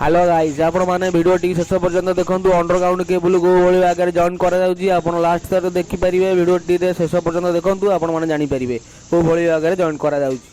Hello guys आपण माने video T शेष पर्यंत देखंतु अंडरग्राउंड केबल को भली आगे जॉइन करा जाउची आपण लास्ट तक देखि परिबे वीडियो टी रे शेष पर्यंत देखंतु आपण माने जानि परिबे को भली आगे जॉइन करा जाउची।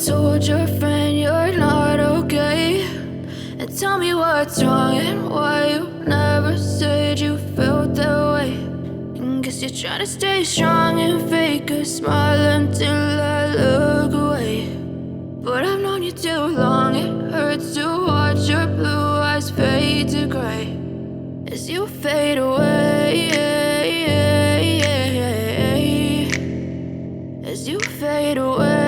told your friend you're not okay, and tell me what's wrong and why you never said you felt that way. And guess you're trying to stay strong and fake a smile until I look away. But I've known you too long, it hurts to watch your blue eyes fade to gray as you fade away, as you fade away.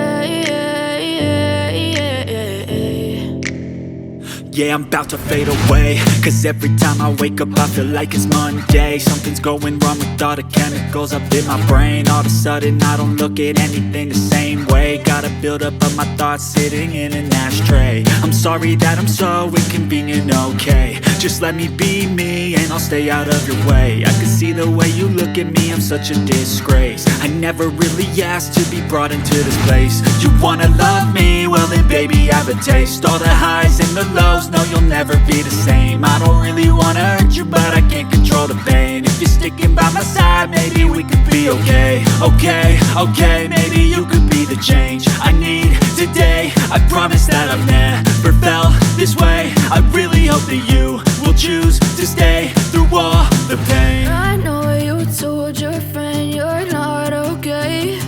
Yeah, I'm about to fade away, cause every time I wake up I feel like it's Monday. Something's going wrong with all the chemicals up in my brain. All of a sudden I don't look at anything the same way. Got a buildup of my thoughts sitting in an ashtray. I'm sorry that I'm so inconvenient, okay. Just let me be me and I'll stay out of your way. I can see the way you look at me, I'm such a disgrace. I never really asked to be brought into this place. You wanna love me? Well then baby, I've have a taste. All the highs and the lows, no, you'll never be the same. I don't really wanna hurt you, but I can't control the pain. If you're sticking by my side, maybe we could be okay. Okay, maybe you could be the change I need today. I promise that I've never felt this way. I really hope that you will choose to stay through all the pain. I know you told your friend you're not okay,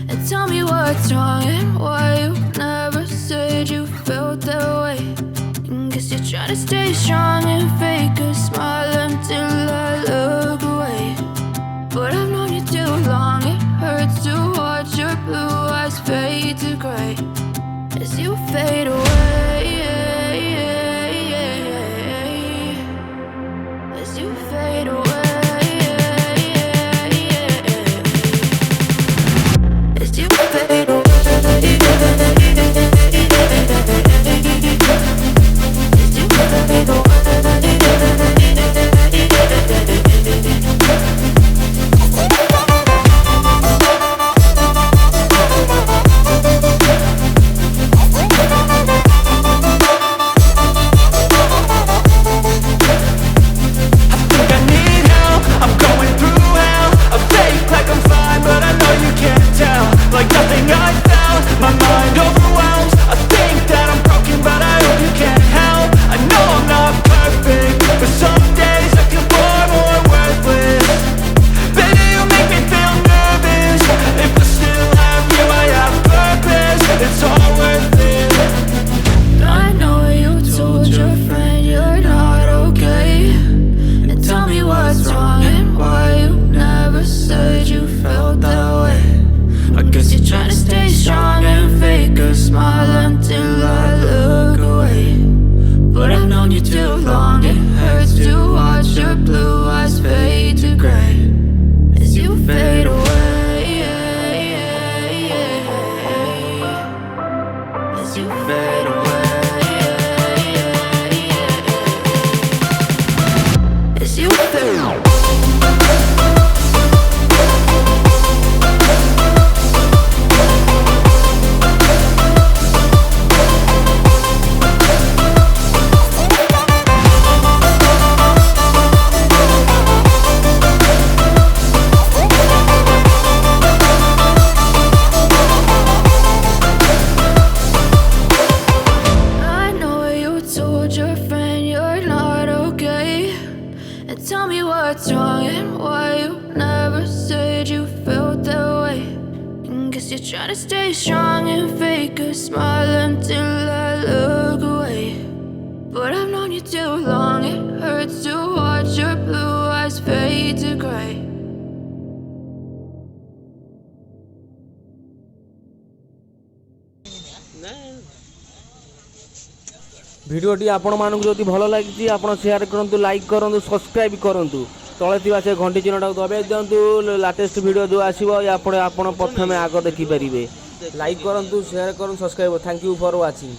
and tell me what's wrong and why you never said you felt that way. Guess you're trying to stay strong and fake a smile until I look away. But I've known you too long, it hurts to watch your blue eyes fade to gray as you fade away. As you fade away. As you fade away. Try to stay strong and fake a smile until I look away. But I've known you too long, it hurts to watch your blue eyes fade to gray. ভিডিওটি ଆପଣମାନଙ୍କୁ ଯଦି ଭଲ ଲାଗିଛି ଆପଣ share କରନ୍ତୁ, like କରନ୍ତୁ, subscribe କରନ୍ତୁ। ତଳେ ଥିବା ସେ ଘଣ୍ଟି ଚିହ୍ନଟାକୁ ଦବାଇ ଦିଅନ୍ତୁ। ଲାଟେଷ୍ଟ ଭିଡ଼ିଓ ଯେଉଁ ଆସିବ ଆପଣ ପ୍ରଥମେ ଆଗ ଦେଖିପାରିବେ। ଲାଇକ୍ କରନ୍ତୁ, ସେୟାର କରନ୍ତୁ, subscribe. Thank you for watching.